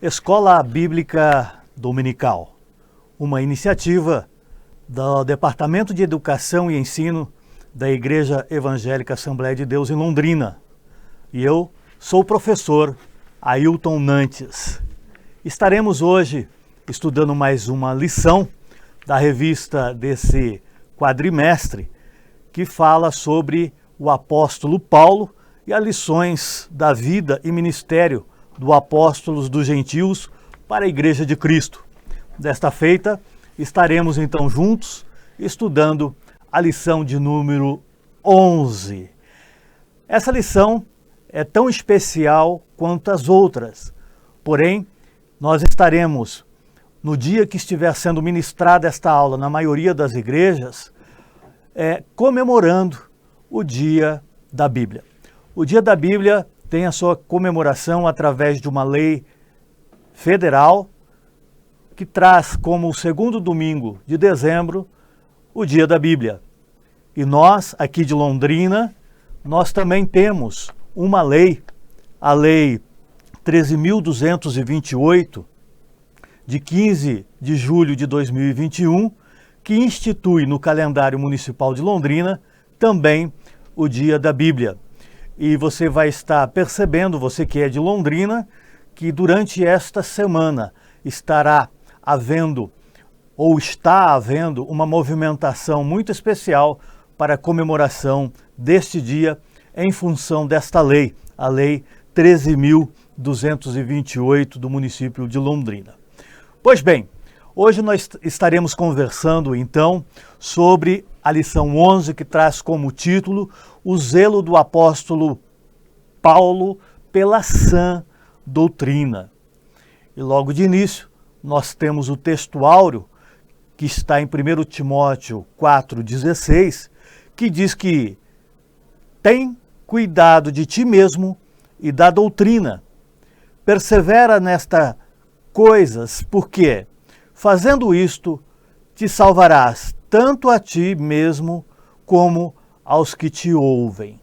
Escola Bíblica Dominical, uma iniciativa do Departamento de Educação e Ensino da Igreja Evangélica Assembleia de Deus em Londrina. E eu sou o professor Ailton Nantes. Estaremos hoje estudando mais uma lição da revista desse quadrimestre que fala sobre o apóstolo Paulo e as lições da vida e ministério do apóstolo dos gentios para a Igreja de Cristo. Desta feita, estaremos então juntos estudando a lição de número 11. Essa lição é tão especial quanto as outras, porém, nós estaremos, no dia que estiver sendo ministrada esta aula na maioria das igrejas, comemorando o Dia da Bíblia. O Dia da Bíblia tem a sua comemoração através de uma lei federal que traz como o segundo domingo de dezembro o Dia da Bíblia. E nós, aqui de Londrina, nós também temos uma lei, a Lei 13.228, de 15 de julho de 2021, que institui no calendário municipal de Londrina também o Dia da Bíblia. E você vai estar percebendo, você que é de Londrina, que durante esta semana estará havendo, ou está havendo, uma movimentação muito especial para a comemoração deste dia em função desta lei, a Lei 13.228 do município de Londrina. Pois bem, hoje nós estaremos conversando então sobre a lição 11, que traz como título o zelo do apóstolo Paulo pela sã doutrina. E logo de início, nós temos o texto áureo, que está em 1 Timóteo 4,16, que diz que tem cuidado de ti mesmo e da doutrina. Persevera nestas coisas, porque, fazendo isto, te salvarás tanto a ti mesmo como aos que te ouvem.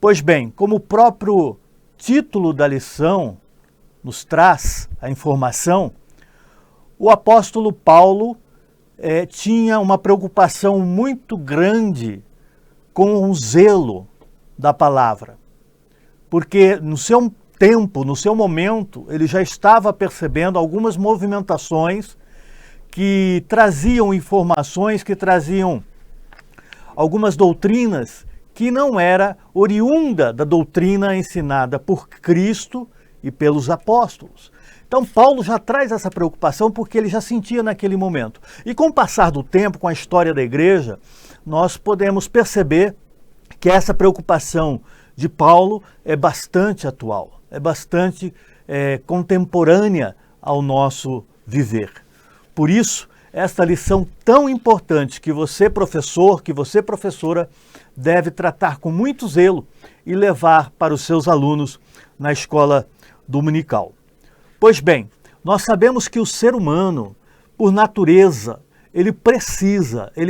Pois bem, como o próprio título da lição nos traz a informação, o apóstolo Paulo tinha uma preocupação muito grande com o zelo da palavra, porque no seu tempo, no seu momento, ele já estava percebendo algumas movimentações que traziam informações, que traziam algumas doutrinas que não era oriunda da doutrina ensinada por Cristo e pelos apóstolos. Então Paulo já traz essa preocupação porque ele já sentia naquele momento. E com o passar do tempo, com a história da igreja, nós podemos perceber que essa preocupação de Paulo é bastante atual, é bastante contemporânea ao nosso viver. Por isso, esta lição tão importante que você, professor, que você, professora, deve tratar com muito zelo e levar para os seus alunos na escola dominical. Pois bem, nós sabemos que o ser humano, por natureza, ele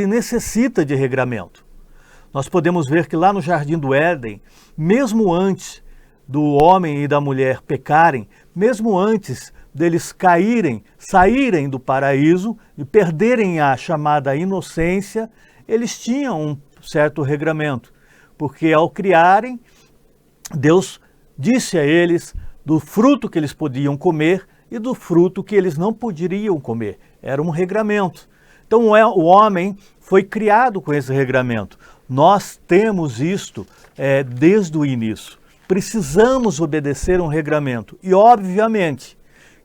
necessita de regramento. Nós podemos ver que lá no Jardim do Éden, mesmo antes do homem e da mulher pecarem, mesmo antes deles saírem do paraíso e perderem a chamada inocência, eles tinham um certo regramento, porque ao criarem, Deus disse a eles do fruto que eles podiam comer e do fruto que eles não poderiam comer. Era um regramento. Então o homem foi criado com esse regramento. Nós temos isto desde o início. Precisamos obedecer um regramento. E obviamente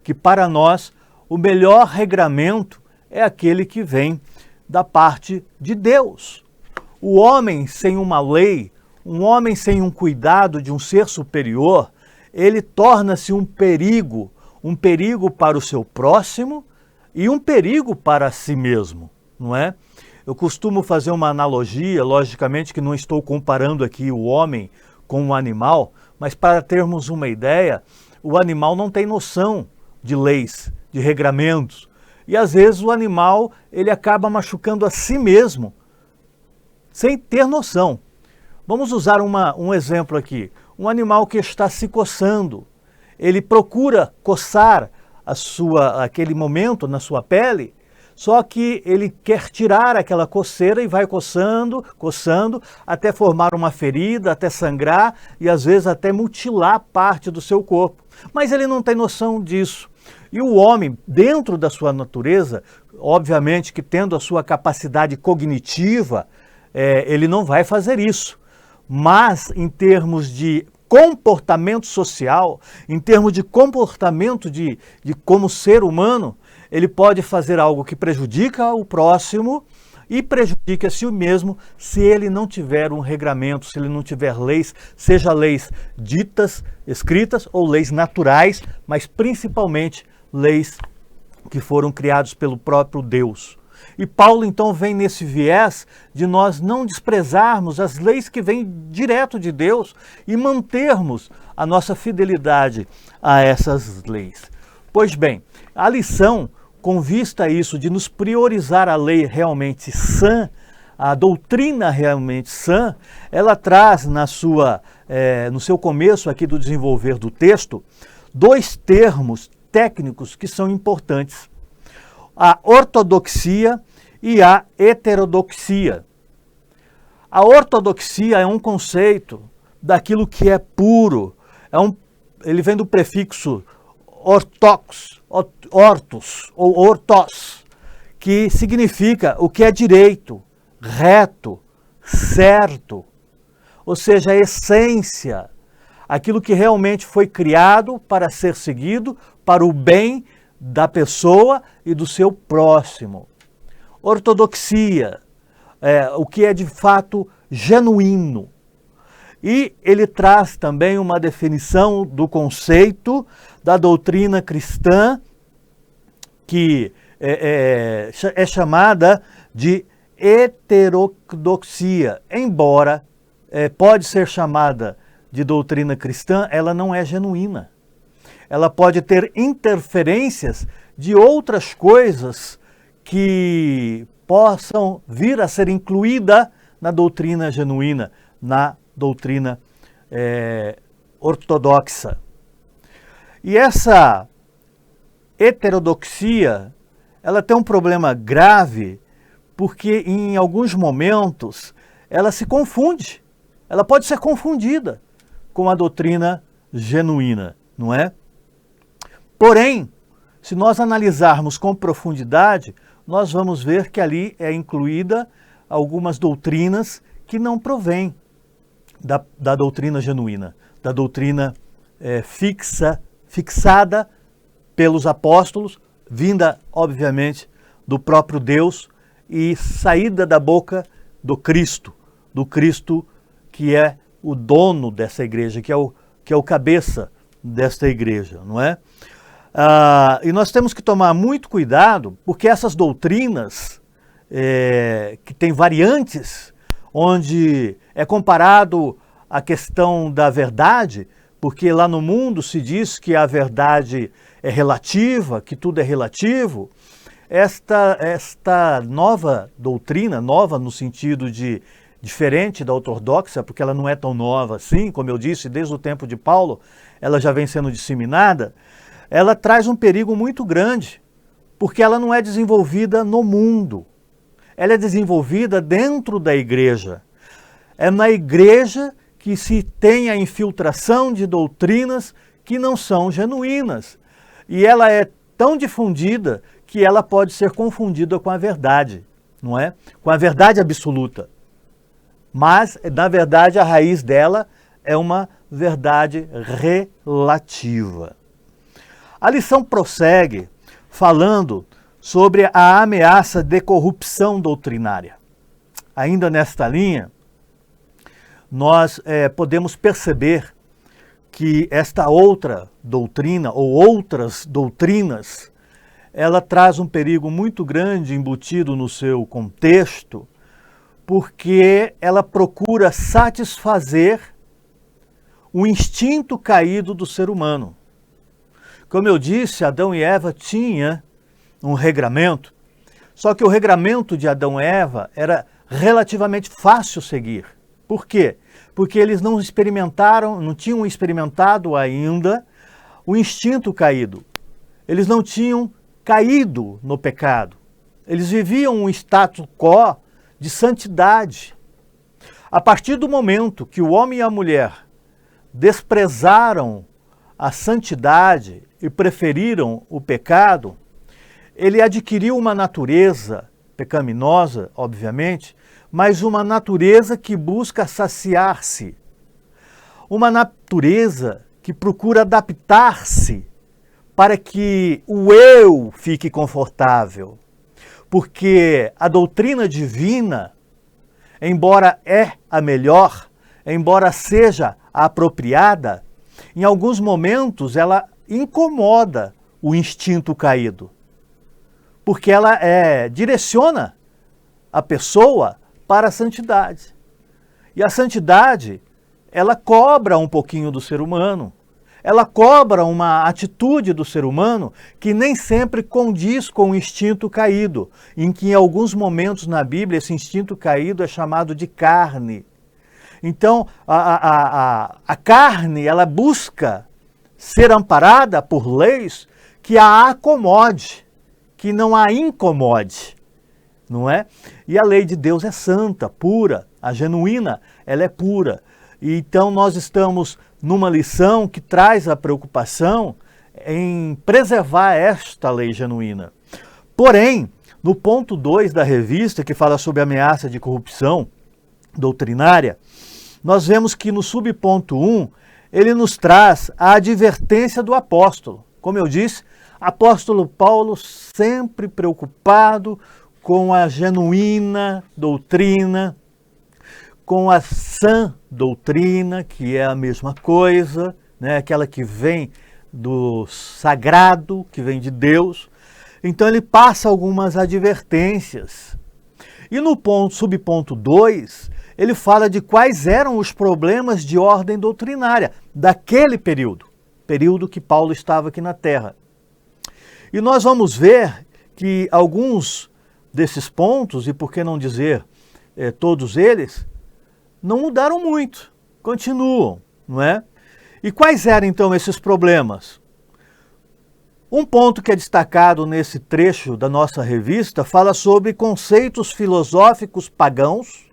que para nós o melhor regramento é aquele que vem da parte de Deus. O homem sem uma lei, um homem sem um cuidado de um ser superior, ele torna-se um perigo para o seu próximo e um perigo para si mesmo, não é? Eu costumo fazer uma analogia, logicamente que não estou comparando aqui o homem com o animal, mas para termos uma ideia, o animal não tem noção de leis, de regramentos, e às vezes o animal ele acaba machucando a si mesmo, sem ter noção. Vamos usar um exemplo aqui. Um animal que está se coçando, ele procura coçar aquele momento na sua pele, só que ele quer tirar aquela coceira e vai coçando, coçando, até formar uma ferida, até sangrar e às vezes até mutilar parte do seu corpo. Mas ele não tem noção disso. E o homem, dentro da sua natureza, obviamente que tendo a sua capacidade cognitiva, ele não vai fazer isso. Mas em termos de comportamento social, em termos de comportamento de como ser humano, ele pode fazer algo que prejudica o próximo e prejudica a si mesmo se ele não tiver um regramento, se ele não tiver leis, seja leis ditas, escritas ou leis naturais, mas principalmente leis que foram criadas pelo próprio Deus. E Paulo então vem nesse viés de nós não desprezarmos as leis que vêm direto de Deus e mantermos a nossa fidelidade a essas leis. Pois bem, a lição, com vista a isso, de nos priorizar a lei realmente sã, a doutrina realmente sã, ela traz no seu começo aqui do desenvolver do texto, dois termos técnicos que são importantes: a ortodoxia e a heterodoxia. A ortodoxia é um conceito daquilo que é puro, ele vem do prefixo ortos ou ortos, que significa o que é direito, reto, certo, ou seja, a essência, aquilo que realmente foi criado para ser seguido para o bem da pessoa e do seu próximo. Ortodoxia, o que é de fato genuíno. E ele traz também uma definição do conceito da doutrina cristã, que é chamada de heterodoxia. Embora pode ser chamada de doutrina cristã, ela não é genuína. Ela pode ter interferências de outras coisas que possam vir a ser incluída na doutrina genuína, na doutrina ortodoxa. E essa heterodoxia, ela tem um problema grave, porque em alguns momentos ela se confunde, ela pode ser confundida com a doutrina genuína, não é? Porém, se nós analisarmos com profundidade, nós vamos ver que ali é incluída algumas doutrinas que não provêm da doutrina genuína, da doutrina fixada pelos apóstolos, vinda, obviamente, do próprio Deus e saída da boca do Cristo que é o dono dessa igreja, que é o cabeça desta igreja, não é? E nós temos que tomar muito cuidado, porque essas doutrinas, que têm variantes, onde é comparado a questão da verdade, porque lá no mundo se diz que a verdade é relativa, que tudo é relativo. Esta nova doutrina, nova no sentido de diferente da ortodoxa, porque ela não é tão nova assim, como eu disse, desde o tempo de Paulo, ela já vem sendo disseminada, ela traz um perigo muito grande, porque ela não é desenvolvida no mundo, ela é desenvolvida dentro da igreja. É na igreja que se tem a infiltração de doutrinas que não são genuínas. E ela é tão difundida que ela pode ser confundida com a verdade, não é? Com a verdade absoluta. Mas, na verdade, a raiz dela é uma verdade relativa. A lição prossegue falando sobre a ameaça de corrupção doutrinária. Ainda nesta linha, nós podemos perceber que esta outra doutrina, ou outras doutrinas, ela traz um perigo muito grande embutido no seu contexto, porque ela procura satisfazer o instinto caído do ser humano. Como eu disse, Adão e Eva tinham um regramento, só que o regramento de Adão e Eva era relativamente fácil seguir. Por quê? Porque eles não tinham experimentado ainda o instinto caído. Eles não tinham caído no pecado. Eles viviam um status quo de santidade. A partir do momento que o homem e a mulher desprezaram a santidade e preferiram o pecado, ele adquiriu uma natureza pecaminosa, obviamente, mas uma natureza que busca saciar-se. Uma natureza que procura adaptar-se para que o eu fique confortável. Porque a doutrina divina, embora é a melhor, embora seja a apropriada, em alguns momentos ela incomoda o instinto caído. Porque ela direciona a pessoa para a santidade. E a santidade, ela cobra um pouquinho do ser humano. Ela cobra uma atitude do ser humano que nem sempre condiz com o instinto caído, em que em alguns momentos na Bíblia esse instinto caído é chamado de carne. Então, a carne, ela busca ser amparada por leis que a acomode, que não a incomode, não é? E a lei de Deus é santa, pura, a genuína, ela é pura. E então nós estamos numa lição que traz a preocupação em preservar esta lei genuína. Porém, no ponto 2 da revista, que fala sobre ameaça de corrupção doutrinária, nós vemos que no subponto 1, ele nos traz a advertência do apóstolo. Como eu disse, apóstolo Paulo sempre preocupado com a genuína doutrina, com a sã doutrina, que é a mesma coisa, né? Aquela que vem do sagrado, que vem de Deus. Então ele passa algumas advertências. E no subponto 2, ele fala de quais eram os problemas de ordem doutrinária daquele período que Paulo estava aqui na Terra. E nós vamos ver que alguns desses pontos, e por que não dizer todos eles, não mudaram muito, continuam, não é? E quais eram então esses problemas? Um ponto que é destacado nesse trecho da nossa revista fala sobre conceitos filosóficos pagãos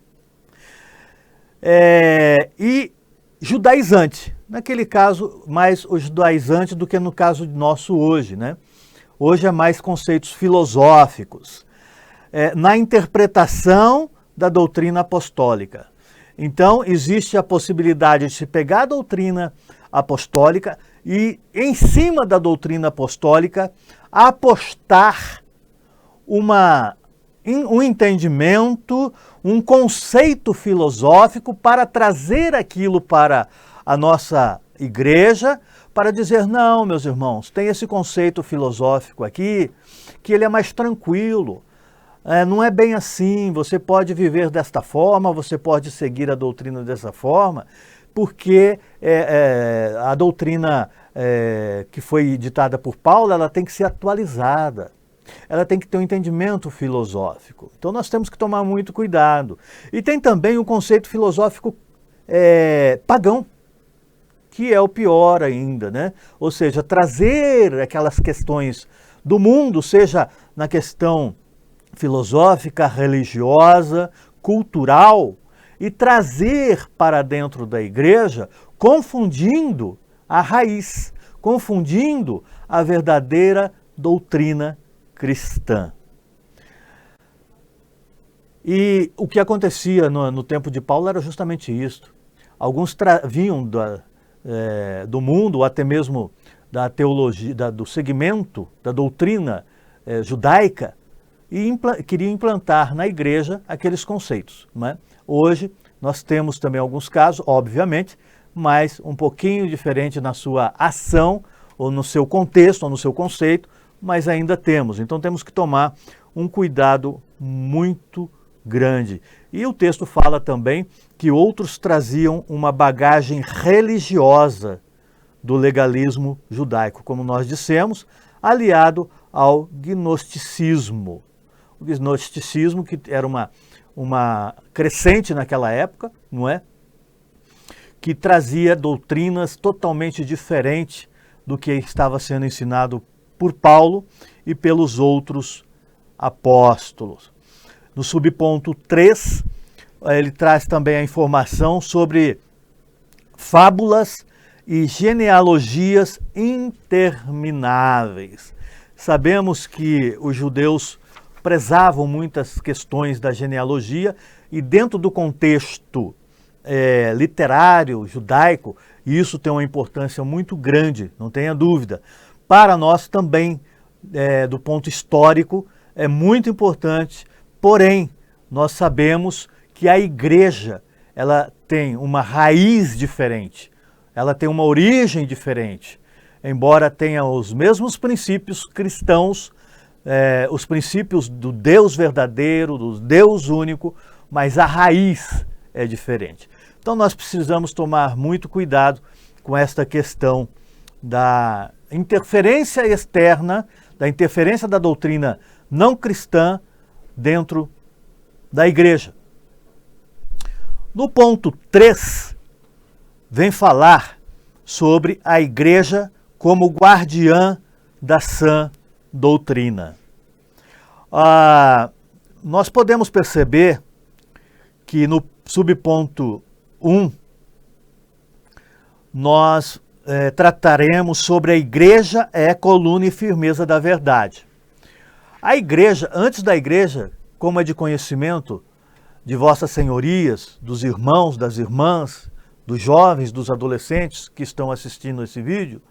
e judaizante. Naquele caso, mais o judaizante do que no caso nosso hoje, né? Hoje é mais conceitos filosóficos, na interpretação da doutrina apostólica. Então, existe a possibilidade de se pegar a doutrina apostólica e, em cima da doutrina apostólica, apostar um entendimento, um conceito filosófico para trazer aquilo para a nossa igreja, para dizer, não, meus irmãos, tem esse conceito filosófico aqui, que ele é mais tranquilo. Não é bem assim, você pode viver desta forma, você pode seguir a doutrina dessa forma, porque a doutrina que foi ditada por Paulo, ela tem que ser atualizada, ela tem que ter um entendimento filosófico. Então nós temos que tomar muito cuidado. E tem também o conceito filosófico pagão, que é o pior ainda, né? Ou seja, trazer aquelas questões do mundo, seja na questão filosófica, religiosa, cultural, e trazer para dentro da igreja, confundindo a raiz, confundindo a verdadeira doutrina cristã. E o que acontecia no tempo de Paulo era justamente isso. Alguns vinham do mundo, ou até mesmo da teologia, do segmento da doutrina judaica, e queria implantar na igreja aqueles conceitos, não é? Hoje nós temos também alguns casos, obviamente, mas um pouquinho diferente na sua ação, ou no seu contexto, ou no seu conceito, mas ainda temos. Então temos que tomar um cuidado muito grande. E o texto fala também que outros traziam uma bagagem religiosa do legalismo judaico, como nós dissemos, aliado ao gnosticismo. O gnosticismo, que era uma crescente naquela época, não é? Que trazia doutrinas totalmente diferentes do que estava sendo ensinado por Paulo e pelos outros apóstolos. No subponto 3, ele traz também a informação sobre fábulas e genealogias intermináveis. Sabemos que os judeus prezavam muitas questões da genealogia e dentro do contexto literário, judaico, isso tem uma importância muito grande, não tenha dúvida. Para nós também, do ponto histórico, é muito importante, porém, nós sabemos que a igreja ela tem uma raiz diferente, ela tem uma origem diferente, embora tenha os mesmos princípios cristãos, os princípios do Deus verdadeiro, do Deus único, mas a raiz é diferente. Então nós precisamos tomar muito cuidado com esta questão da interferência externa, da interferência da doutrina não cristã dentro da igreja. No ponto 3, vem falar sobre a igreja como guardiã da sã doutrina. Nós podemos perceber que no subponto 1, nós trataremos sobre a igreja é coluna e firmeza da verdade. A igreja, antes da igreja, como é de conhecimento de vossas senhorias, dos irmãos, das irmãs, dos jovens, dos adolescentes que estão assistindo esse vídeo,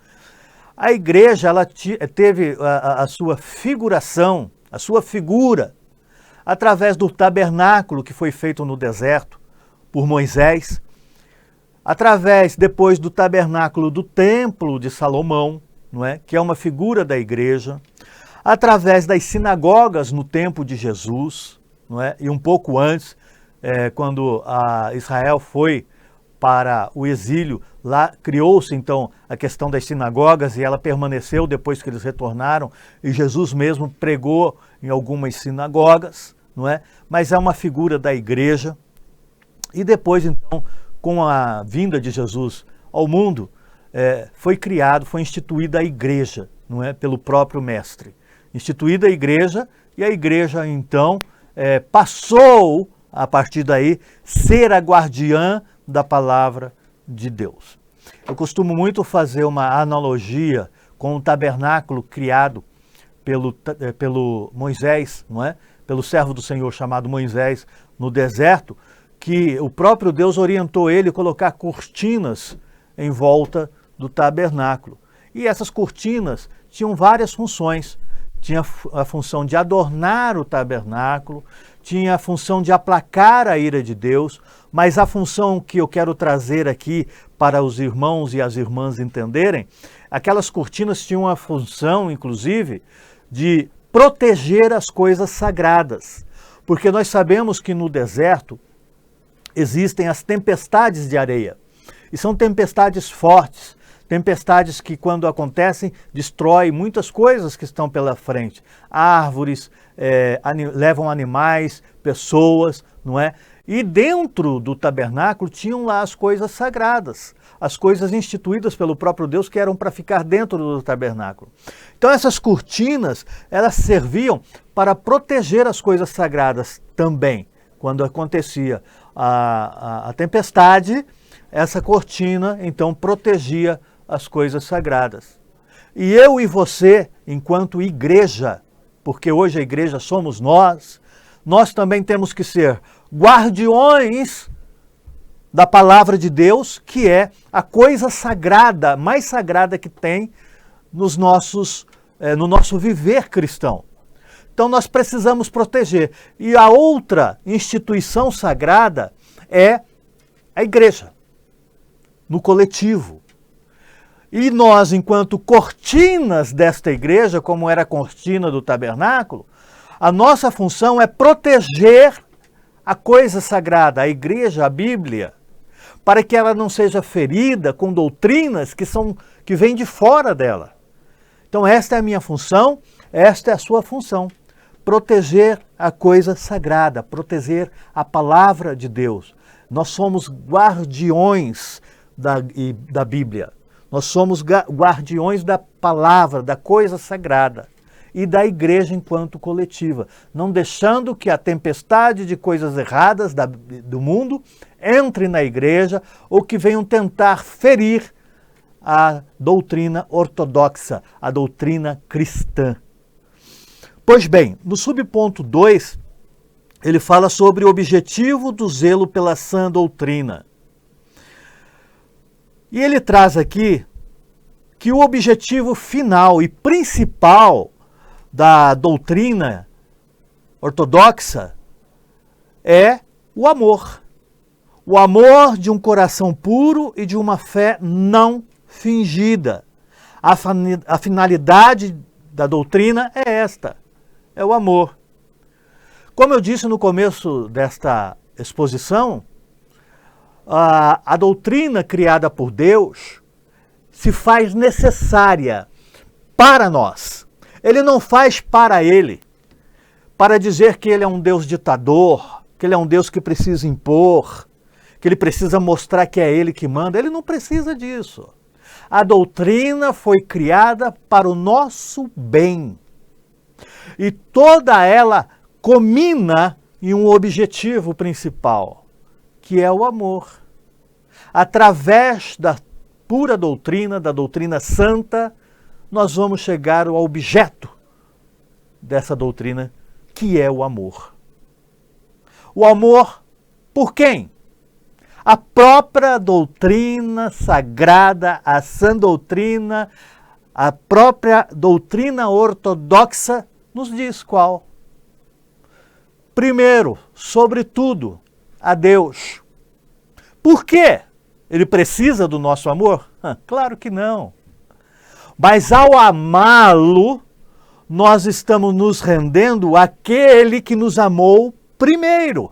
a igreja ela teve a sua figuração, a sua figura, através do tabernáculo que foi feito no deserto por Moisés, através depois do tabernáculo do templo de Salomão, não é? Que é uma figura da igreja, através das sinagogas no tempo de Jesus, não é? E um pouco antes, quando Israel foi para o exílio, lá criou-se então a questão das sinagogas e ela permaneceu depois que eles retornaram, e Jesus mesmo pregou em algumas sinagogas, não é? Mas é uma figura da igreja. E depois então, com a vinda de Jesus ao mundo, foi instituída a igreja, não é? Pelo próprio mestre. Instituída a igreja, e a igreja então passou, a partir daí, ser a guardiã da palavra de Deus. Eu costumo muito fazer uma analogia com o tabernáculo criado pelo Moisés, não é? Pelo servo do Senhor chamado Moisés no deserto, que o próprio Deus orientou ele a colocar cortinas em volta do tabernáculo. E essas cortinas tinham várias funções. Tinha a função de adornar o tabernáculo, tinha a função de aplacar a ira de Deus, mas a função que eu quero trazer aqui para os irmãos e as irmãs entenderem, aquelas cortinas tinham a função, inclusive, de proteger as coisas sagradas. Porque nós sabemos que no deserto existem as tempestades de areia. E são tempestades fortes, tempestades que, quando acontecem, destroem muitas coisas que estão pela frente. Árvores, levam animais, pessoas, não é? E dentro do tabernáculo tinham lá as coisas sagradas, as coisas instituídas pelo próprio Deus que eram para ficar dentro do tabernáculo. Então essas cortinas, elas serviam para proteger as coisas sagradas também. Quando acontecia a tempestade, essa cortina então protegia as coisas sagradas. E eu e você, enquanto igreja, porque hoje a igreja somos nós também temos que ser guardiões da palavra de Deus, que é a coisa sagrada, mais sagrada que tem no nosso viver cristão. Então nós precisamos proteger. E a outra instituição sagrada é a igreja, no coletivo. E nós, enquanto cortinas desta igreja, como era a cortina do tabernáculo, a nossa função é proteger a coisa sagrada, a igreja, a Bíblia, para que ela não seja ferida com doutrinas que vêm de fora dela. Então esta é a minha função, esta é a sua função. Proteger a coisa sagrada, proteger a palavra de Deus. Nós somos guardiões da Bíblia. Nós somos guardiões da palavra, da coisa sagrada e da igreja enquanto coletiva, não deixando que a tempestade de coisas erradas do mundo entre na igreja ou que venham tentar ferir a doutrina ortodoxa, a doutrina cristã. Pois bem, no subponto 2, ele fala sobre o objetivo do zelo pela sã doutrina. E ele traz aqui que o objetivo final e principal da doutrina ortodoxa é o amor. O amor de um coração puro e de uma fé não fingida. A finalidade da doutrina é esta, é o amor. Como eu disse no começo desta exposição, a doutrina criada por Deus se faz necessária para nós. Ele não faz para ele, para dizer que ele é um Deus ditador, que ele é um Deus que precisa impor, que ele precisa mostrar que é ele que manda. Ele não precisa disso. A doutrina foi criada para o nosso bem. E toda ela culmina em um objetivo principal, que é o amor. Através da pura doutrina, da doutrina santa, nós vamos chegar ao objeto dessa doutrina, que é o amor. O amor por quem? A própria doutrina sagrada, a sã doutrina, a própria doutrina ortodoxa nos diz qual. Primeiro, sobretudo, a Deus. Por quê? Ele precisa do nosso amor? Claro que não. Mas ao amá-lo, nós estamos nos rendendo àquele que nos amou primeiro.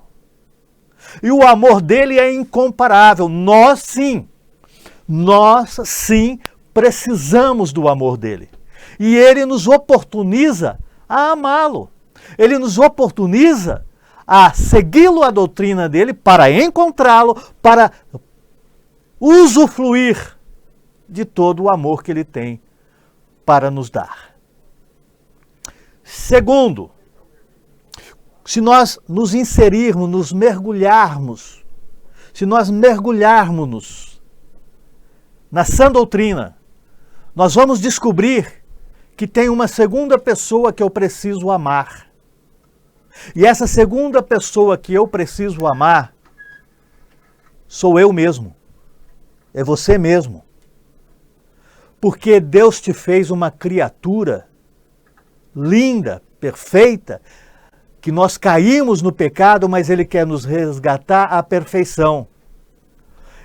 E o amor dele é incomparável. Nós sim precisamos do amor dele. E ele nos oportuniza a amá-lo. Ele nos oportuniza a segui-lo, a doutrina dele, para encontrá-lo, para usufruir de todo o amor que ele tem para nos dar. Segundo, se nós nos inserirmos, nos mergulharmos, se nós mergulharmos na sã doutrina, nós vamos descobrir que tem uma segunda pessoa que eu preciso amar. E essa segunda pessoa que eu preciso amar sou eu mesmo. É você mesmo. Porque Deus te fez uma criatura linda, perfeita, que nós caímos no pecado, mas Ele quer nos resgatar à perfeição.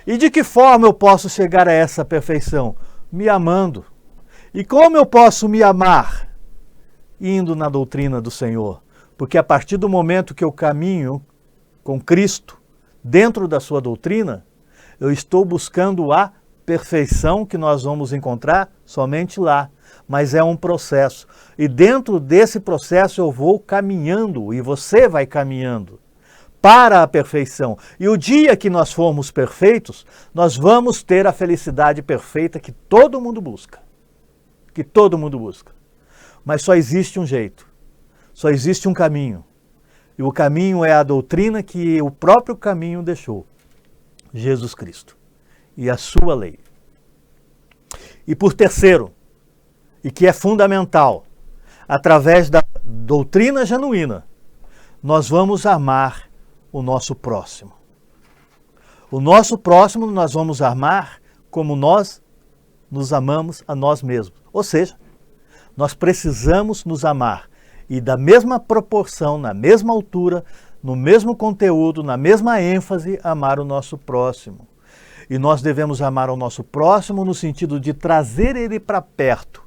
E de que forma eu posso chegar a essa perfeição? Me amando. E como eu posso me amar? Indo na doutrina do Senhor. Porque a partir do momento que eu caminho com Cristo, dentro da sua doutrina, eu estou buscando a perfeição que nós vamos encontrar somente lá. Mas é um processo. E dentro desse processo eu vou caminhando, e você vai caminhando para a perfeição. E o dia que nós formos perfeitos, nós vamos ter a felicidade perfeita que todo mundo busca. Que todo mundo busca. Mas só existe um jeito. Só existe um caminho. E o caminho é a doutrina que o próprio caminho deixou. Jesus Cristo. E a sua lei. E por terceiro, e que é fundamental, através da doutrina genuína, nós vamos amar o nosso próximo. O nosso próximo nós vamos amar como nós nos amamos a nós mesmos. Ou seja, nós precisamos nos amar e da mesma proporção, na mesma altura, no mesmo conteúdo, na mesma ênfase, amar o nosso próximo. E nós devemos amar o nosso próximo no sentido de trazer ele para perto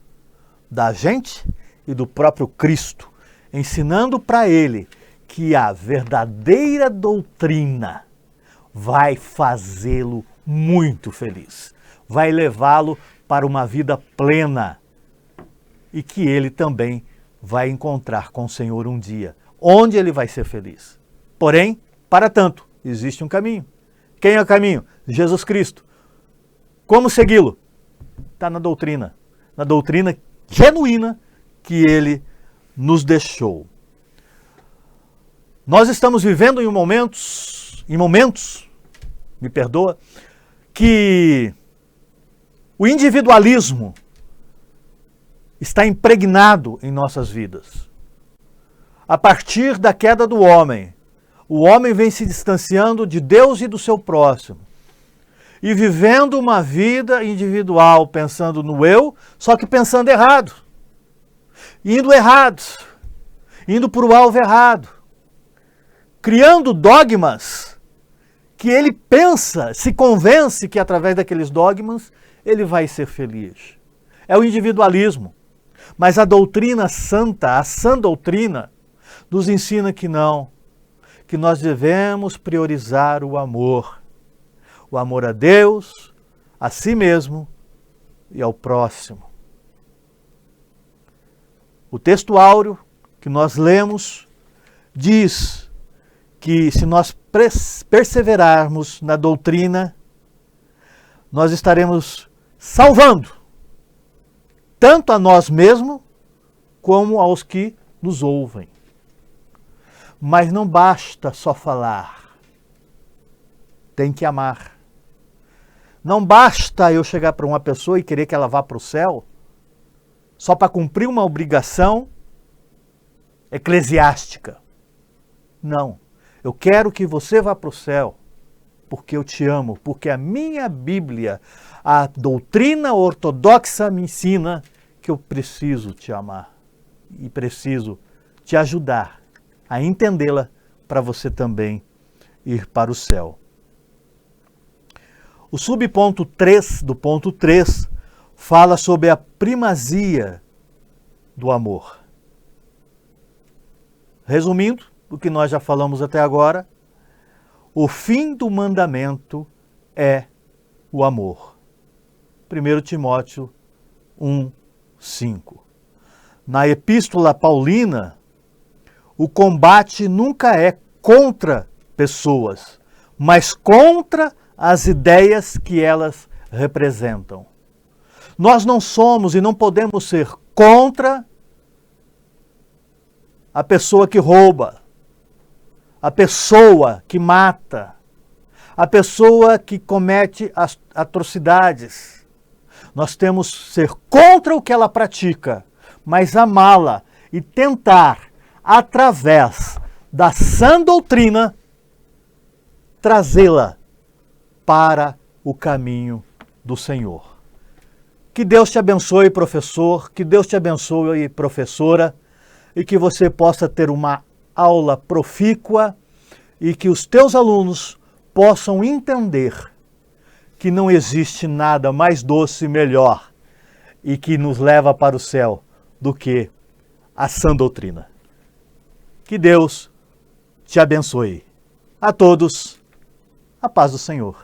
da gente e do próprio Cristo, ensinando para ele que a verdadeira doutrina vai fazê-lo muito feliz, vai levá-lo para uma vida plena e que ele também vai encontrar com o Senhor um dia, onde ele vai ser feliz. Porém, para tanto, existe um caminho. Quem é o caminho? Jesus Cristo. Como segui-lo? está na doutrina genuína que ele nos deixou. Nós estamos vivendo em momentos, me perdoa, que o individualismo está impregnado em nossas vidas. A partir da queda do homem, o homem vem se distanciando de Deus e do seu próximo e vivendo uma vida individual, pensando no eu, só que pensando errado, indo para o alvo errado, criando dogmas que ele pensa, se convence que através daqueles dogmas ele vai ser feliz. É o individualismo. Mas a doutrina santa, a sã doutrina, nos ensina que não, que nós devemos priorizar o amor a Deus, a si mesmo e ao próximo. O texto áureo que nós lemos diz que se nós perseverarmos na doutrina, nós estaremos salvando tanto a nós mesmos como aos que nos ouvem. Mas não basta só falar, tem que amar. Não basta eu chegar para uma pessoa e querer que ela vá para o céu só para cumprir uma obrigação eclesiástica. Não. Eu quero que você vá para o céu porque eu te amo, porque a minha Bíblia, a doutrina ortodoxa me ensina que eu preciso te amar e preciso te ajudar a entendê-la para você também ir para o céu. O subponto 3 do ponto 3 fala sobre a primazia do amor. Resumindo o que nós já falamos até agora, o fim do mandamento é o amor. 1 Timóteo 1:5. Na Epístola Paulina, o combate nunca é contra pessoas, mas contra as ideias que elas representam. Nós não somos e não podemos ser contra a pessoa que rouba, a pessoa que mata, a pessoa que comete as atrocidades. Nós temos que ser contra o que ela pratica, mas amá-la e tentar, através da sã doutrina, trazê-la para o caminho do Senhor. Que Deus te abençoe, professor, que Deus te abençoe, professora, e que você possa ter uma aula profícua e que os teus alunos possam entender que não existe nada mais doce e melhor e que nos leva para o céu do que a sã doutrina. Que Deus te abençoe. A todos, a paz do Senhor.